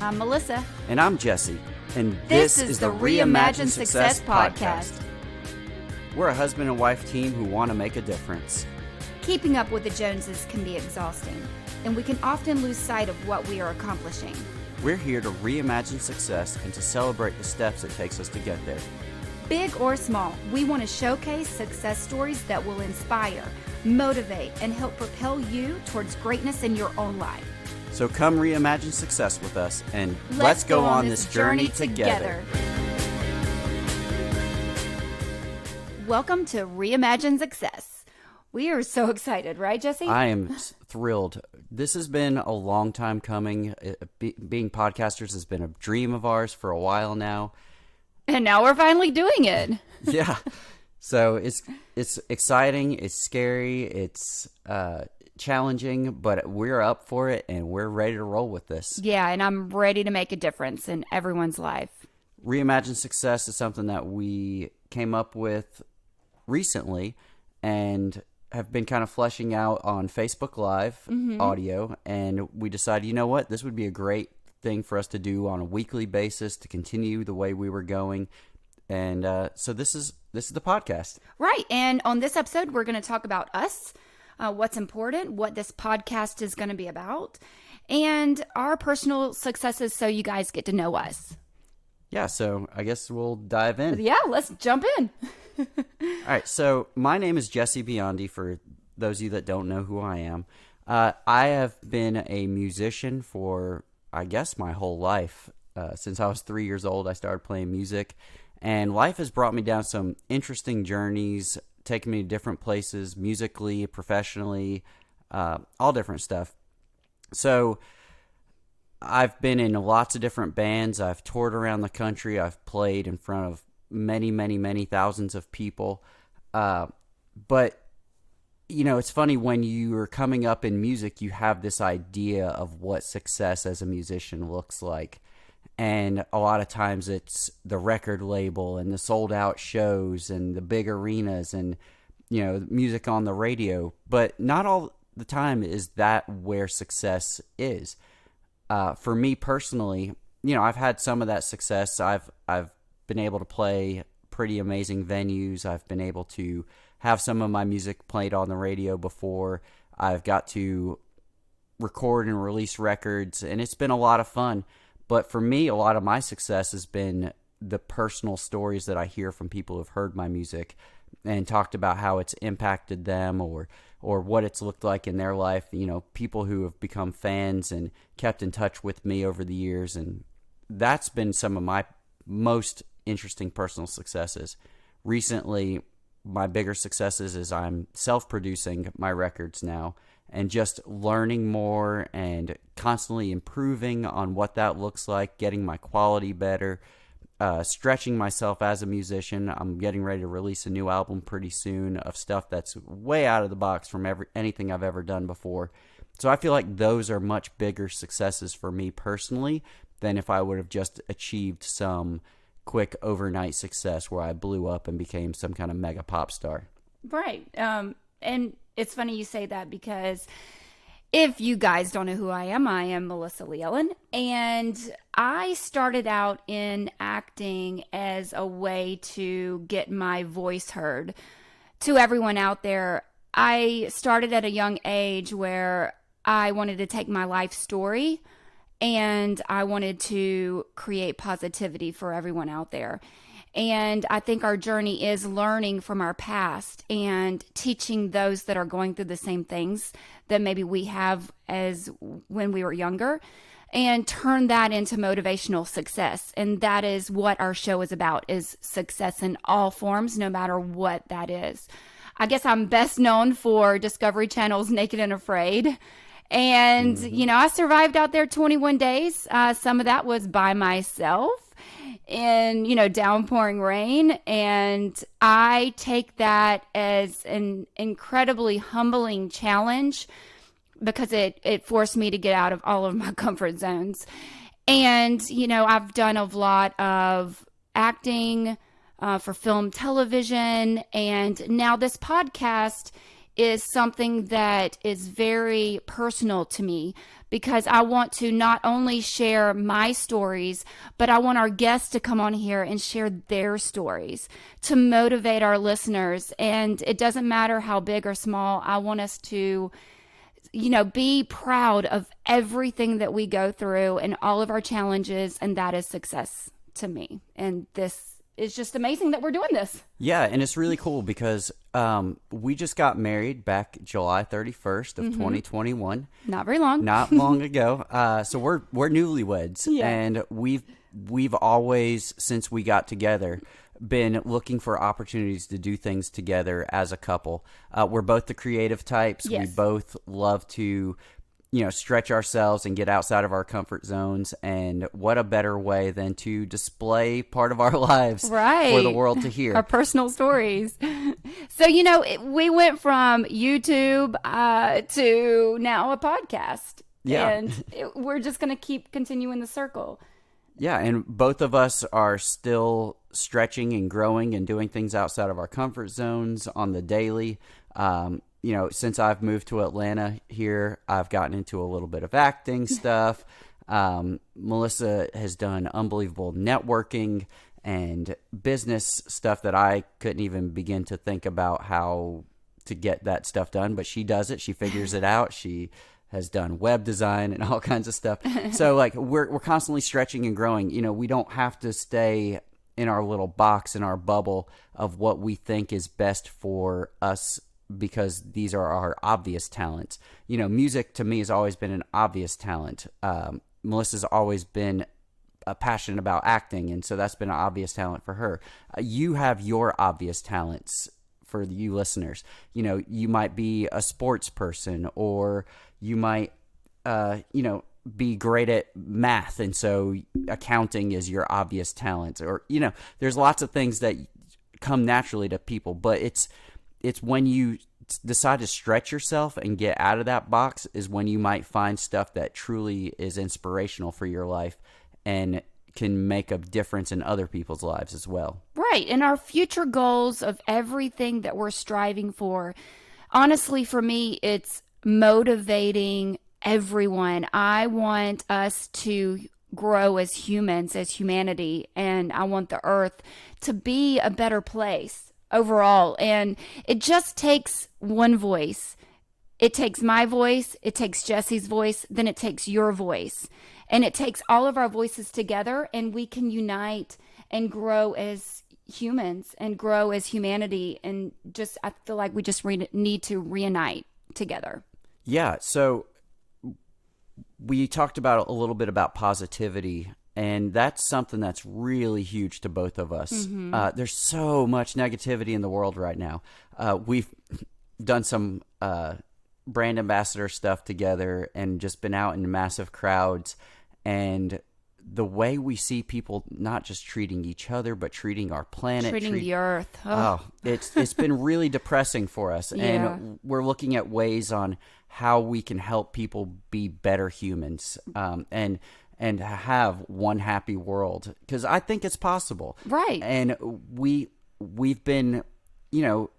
I'm Melissa. And I'm Jesse. And this is the Reimagine Success Podcast. We're a husband and wife team who want to make a difference. Keeping up with the Joneses can be exhausting, and we can often lose sight of what we are accomplishing. We're here to reimagine success and to celebrate the steps it takes us to get there. Big or small, we want to showcase success stories that will inspire, motivate, and help propel you towards greatness in your own life. So come reimagine success with us, and let's go on this journey together. Welcome to Reimagine Success. We are so excited, right, Jesse? I am thrilled. This has been a long time coming. Being podcasters has been a dream of ours for a while now. And now we're finally doing it. Yeah. So it's exciting, it's scary, it's challenging, but we're up for it and we're ready to roll with this. Yeah, and I'm ready to make a difference in everyone's life. Reimagine Success is something that we came up with recently and have been kind of fleshing out on Facebook Live audio, and we decided, you know what, this would be a great thing for us to do on a weekly basis to continue the way we were going. And so this is the podcast. Right. And on this episode, we're going to talk about us, what's important, what this podcast is going to be about, and our personal successes so you guys get to know us. Yeah, so I guess we'll dive in. Yeah, let's jump in. All right, so my name is Jesse Biondi, for those of you that don't know who I am. I have been a musician for, I guess, my whole life. Since I was 3 years old, I started playing music. And life has brought me down some interesting journeys, taken me to different places, musically, professionally, all different stuff. So I've been in lots of different bands. I've toured around the country. I've played in front of many, many, many thousands of people. But, you know, it's funny, when you are coming up in music, you have this idea of what success as a musician looks like. And a lot of times it's the record label and the sold out shows and the big arenas and, you know, music on the radio. But not all the time is that where success is. For me personally, you know, I've had some of that success. I've been able to play pretty amazing venues. I've been able to have some of my music played on the radio before. I've got to record and release records, and it's been a lot of fun. But for me, a lot of my success has been the personal stories that I hear from people who've heard my music and talked about how it's impacted them or what it's looked like in their life. You know, people who have become fans and kept in touch with me over the years. And that's been some of my most interesting personal successes. Recently, my bigger successes is I'm self-producing my records now, and just learning more and constantly improving on what that looks like, getting my quality better, stretching myself as a musician. I'm getting ready to release a new album pretty soon of stuff that's way out of the box from anything I've ever done before. So I feel like those are much bigger successes for me personally than if I would have just achieved some quick overnight success where I blew up and became some kind of mega pop star. Right. And it's funny you say that, because if you guys don't know who I am Melissa Leellen, and I started out in acting as a way to get my voice heard. To everyone out there, I started at a young age where I wanted to take my life story and I wanted to create positivity for everyone out there. And I think our journey is learning from our past and teaching those that are going through the same things that maybe we have as when we were younger, and turn that into motivational success. And that is what our show is about, is success in all forms, no matter what that is. I guess I'm best known for Discovery Channel's Naked and Afraid. And, you know, I survived out there 21 days. Some of that was by myself in, you know, downpouring rain. And I take that as an incredibly humbling challenge, because it forced me to get out of all of my comfort zones. And, you know, I've done a lot of acting for film, television, and now this podcast is something that is very personal to me because I want to not only share my stories, but I want our guests to come on here and share their stories to motivate our listeners. And it doesn't matter how big or small, I want us to be proud of everything that we go through and all of our challenges, and that is success to me. And this is just amazing that we're doing this. Yeah, and it's really cool because we just got married back July 31st of 2021. Not very long. Not long ago. So we're newlyweds, and we've always, since we got together, been looking for opportunities to do things together as a couple. We're both the creative types. Yes. We both love to, stretch ourselves and get outside of our comfort zones. And what a better way than to display part of our lives for the world to hear. Our personal stories. So, we went from YouTube to now a podcast. Yeah. And we're just going to keep continuing the circle. Yeah, and both of us are still stretching and growing and doing things outside of our comfort zones on the daily. Since I've moved to Atlanta here, I've gotten into a little bit of acting stuff. Melissa has done unbelievable networking and business stuff that I couldn't even begin to think about how to get that stuff done, but she does it. She figures it out. She has done web design and all kinds of stuff. So we're constantly stretching and growing. We don't have to stay in our little box, in our bubble of what we think is best for us because these are our obvious talents. Music to me has always been an obvious talent. Melissa's always been passionate about acting, and so that's been an obvious talent for her. You have your obvious talents for you listeners. You might be a sports person, or you might, be great at math, and so accounting is your obvious talent. Or, there's lots of things that come naturally to people, but it's when you decide to stretch yourself and get out of that box is when you might find stuff that truly is inspirational for your life and can make a difference in other people's lives as well. Right. And our future goals of everything that we're striving for, honestly, for me, it's motivating everyone. I want us to grow as humans, as humanity, and I want the earth to be a better place overall. And it just takes one voice. It takes my voice, it takes Jesse's voice, then it takes your voice. And it takes all of our voices together, and we can unite and grow as humans and grow as humanity. And just, I feel like we just need to reunite together. Yeah. So we talked about a little bit about positivity, and that's something that's really huge to both of us. Mm-hmm. There's so much negativity in the world right now. We've done some brand ambassador stuff together and just been out in massive crowds, and the way we see people not just treating each other but treating our planet, treating the earth. It's been really depressing for us. Yeah. And we're looking at ways on how we can help people be better humans, and have one happy world, because I think it's possible. Right. And we've been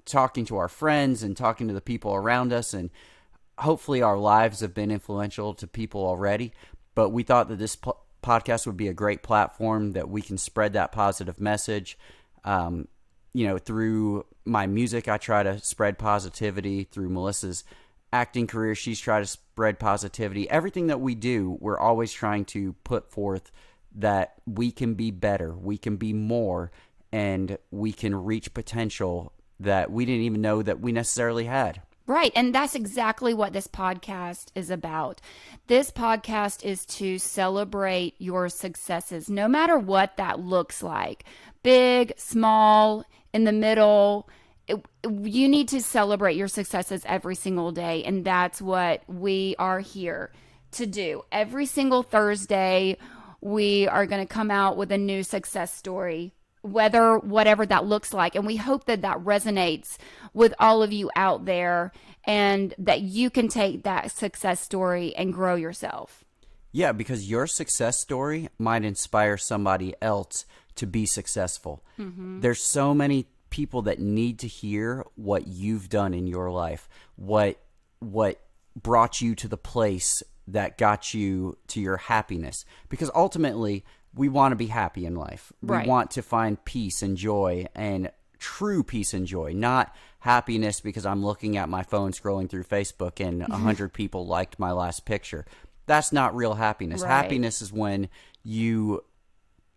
talking to our friends and talking to the people around us, and hopefully our lives have been influential to people already. But we thought that this podcast would be a great platform that we can spread that positive message. Through my music, I try to spread positivity. Through Melissa's acting career, she's tried to spread positivity. Everything that we do, we're always trying to put forth that we can be better, we can be more, and we can reach potential that we didn't even know that we necessarily had. Right. And that's exactly what this podcast is about. This podcast is to celebrate your successes, no matter what that looks like. Big, small, in the middle. You need to celebrate your successes every single day. And that's what we are here to do. Every single Thursday, we are going to come out with a new success story, whatever that looks like. And we hope that that resonates with all of you out there, and that you can take that success story and grow yourself. Yeah, because your success story might inspire somebody else to be successful. Mm-hmm. There's so many people that need to hear what you've done in your life, what brought you to the place that got you to your happiness. Because ultimately, we want to be happy in life. Right. We want to find peace and joy, and true peace and joy, not happiness because I'm looking at my phone scrolling through Facebook and 100 people liked my last picture. That's not real happiness. Right. Happiness is when you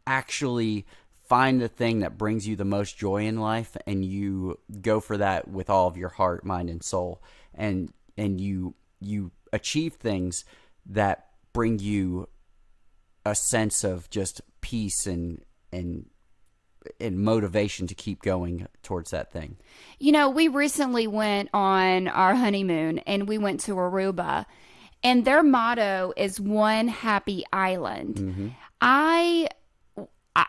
actually find the thing that brings you the most joy in life, and you go for that with all of your heart, mind, and soul, and you achieve things that bring you a sense of just peace and motivation to keep going towards that thing. You know, we recently went on our honeymoon and we went to Aruba, and their motto is one happy island. I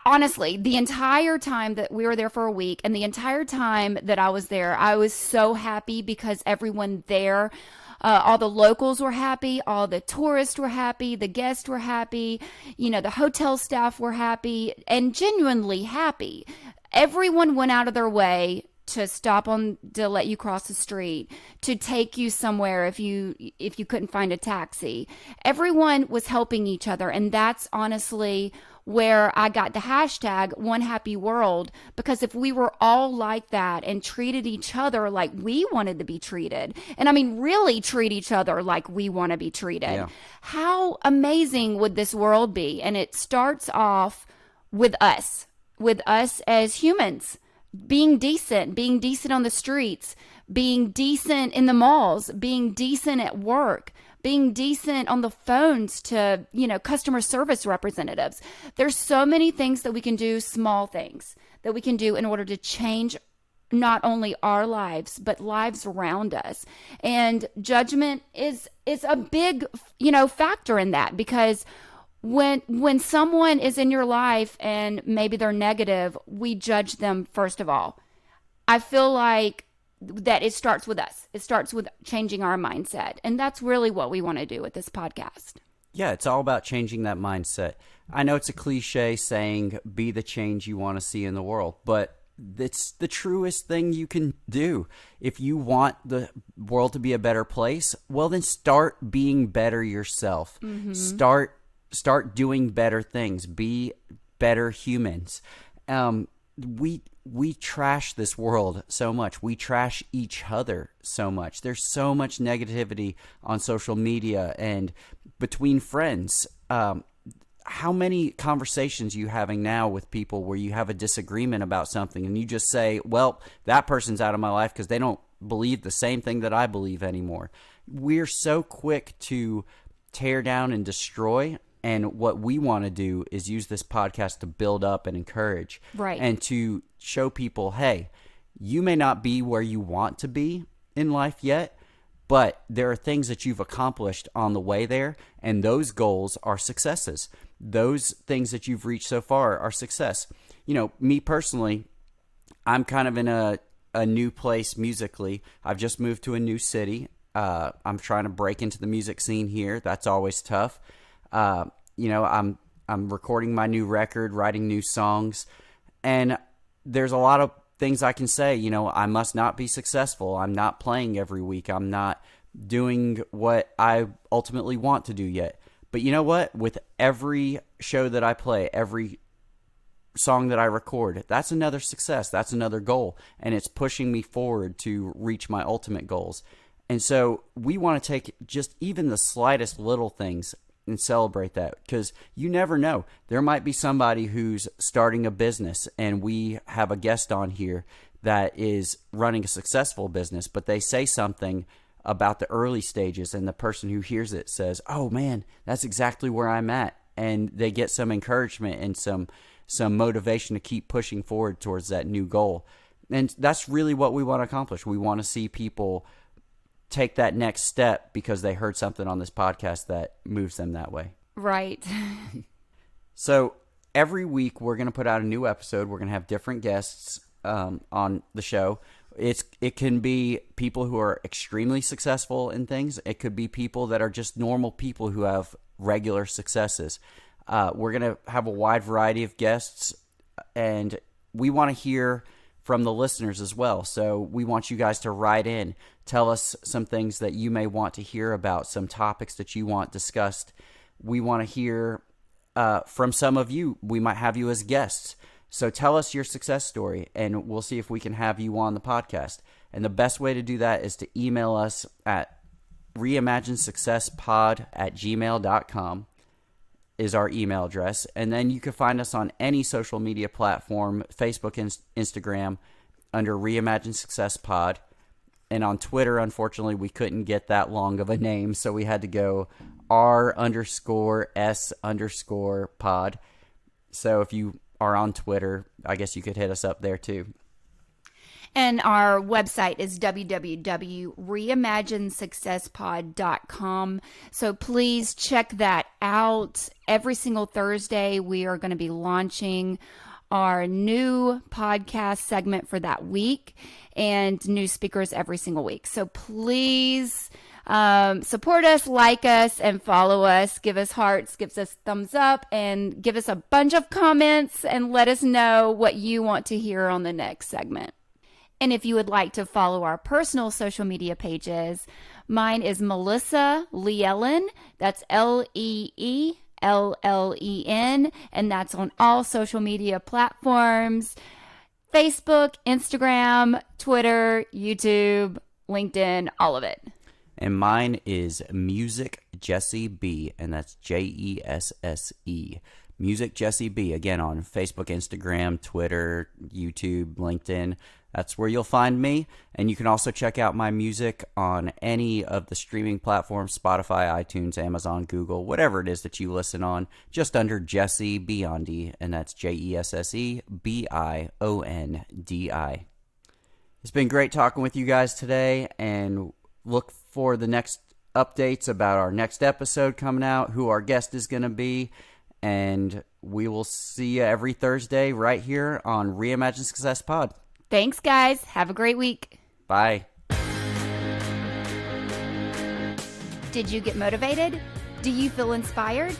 honestly, the entire time that we were there for a week and the entire time that I was there, I was so happy because everyone there, all the locals were happy, all the tourists were happy, the guests were happy, you know, the hotel staff were happy, and genuinely happy. Everyone went out of their way to stop on to let you cross the street, to take you somewhere if you couldn't find a taxi. Everyone was helping each other, and that's honestly where I got the hashtag One Happy World, because if we were all like that and treated each other like we wanted to be treated, and I mean really treat each other like we want to be treated, how amazing would this world be? And it starts off with us as humans. Being decent on the streets, being decent in the malls, being decent at work, being decent on the phones to, you know, customer service representatives. There's so many things that we can do, small things that we can do in order to change not only our lives, but lives around us. And judgment is a big, you know, factor in that, because when someone is in your life and maybe they're negative, we judge them first of all. I feel like that it starts with us. It starts with changing our mindset. And that's really what we want to do with this podcast. Yeah, it's all about changing that mindset. I know it's a cliche saying, be the change you want to see in the world, but it's the truest thing you can do. If you want the world to be a better place, well, then start being better yourself. Start doing better things. Be better humans. We trash this world so much. We trash each other so much. There's so much negativity on social media and between friends. How many conversations are you having now with people where you have a disagreement about something and you just say, well, that person's out of my life because they don't believe the same thing that I believe anymore. We're so quick to tear down and destroy. And what we want to do is use this podcast to build up and encourage. Right. And to show people, hey, you may not be where you want to be in life yet, but there are things that you've accomplished on the way there, and those goals are successes. Those things that you've reached so far are success. You know, me personally, I'm kind of in a new place musically. I've just moved to a new city. I'm trying to break into the music scene here. That's always tough. You know, I'm recording my new record, writing new songs, and there's a lot of things I can say. You know, I must not be successful. I'm not playing every week. I'm not doing what I ultimately want to do yet. But you know what? With every show that I play, every song that I record, that's another success. That's another goal, and it's pushing me forward to reach my ultimate goals. And so we want to take just even the slightest little things and celebrate that, because you never know. There might be somebody who's starting a business, and we have a guest on here that is running a successful business, but they say something about the early stages, and the person who hears it says, oh man, that's exactly where I'm at. And they get some encouragement and some motivation to keep pushing forward towards that new goal. And that's really what we want to accomplish. We want to see people take that next step because they heard something on this podcast that moves them that way. Right. So every week we're going to put out a new episode. We're going to have different guests on the show. It can be people who are extremely successful in things. It could be people that are just normal people who have regular successes. We're going to have a wide variety of guests, and we want to hear from the listeners as well. So we want you guys to write in, tell us some things that you may want to hear about, some topics that you want discussed. We want to hear from some of you. We might have you as guests. So tell us your success story, and we'll see if we can have you on the podcast. And the best way to do that is to email us at reimaginesuccesspod@gmail.com is our email address. And then you can find us on any social media platform, Facebook and Instagram, under Reimagine Success Pod. And on Twitter, unfortunately, we couldn't get that long of a name, so we had to go R_S_pod. So if you are on Twitter, I guess you could hit us up there too. And our website is www.reimaginesuccesspod.com. So please check that out. Every single Thursday, we are going to be launching our new podcast segment for that week and new speakers every single week. So please support us, like us, and follow us. Give us hearts, give us thumbs up, and give us a bunch of comments and let us know what you want to hear on the next segment. And if you would like to follow our personal social media pages, mine is Melissa Llewellyn. That's LEELLEN, and that's on all social media platforms: Facebook, Instagram, Twitter, YouTube, LinkedIn, all of it. And mine is Music Jesse B, and that's JESSE. Music Jesse B, again on Facebook, Instagram, Twitter, YouTube, LinkedIn. That's where you'll find me. And you can also check out my music on any of the streaming platforms: Spotify, iTunes, Amazon, Google, whatever it is that you listen on, just under Jesse Biondi, and that's JESSE BIONDI. It's been great talking with you guys today, and look for the next updates about our next episode coming out, who our guest is going to be, and we will see you every Thursday right here on Reimagine Success Pod. Thanks, guys. Have a great week. Bye. Did you get motivated? Do you feel inspired?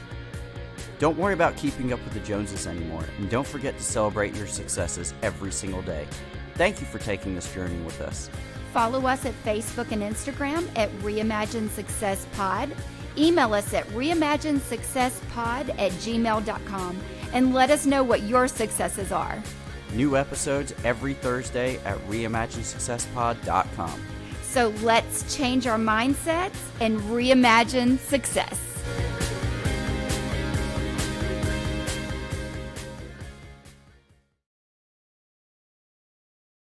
Don't worry about keeping up with the Joneses anymore, and don't forget to celebrate your successes every single day. Thank you for taking this journey with us. Follow us at Facebook and Instagram at Reimagine Success Pod. Email us at reimaginesuccesspod@gmail.com and let us know what your successes are. New episodes every Thursday at reimaginesuccesspod.com. So let's change our mindsets and reimagine success.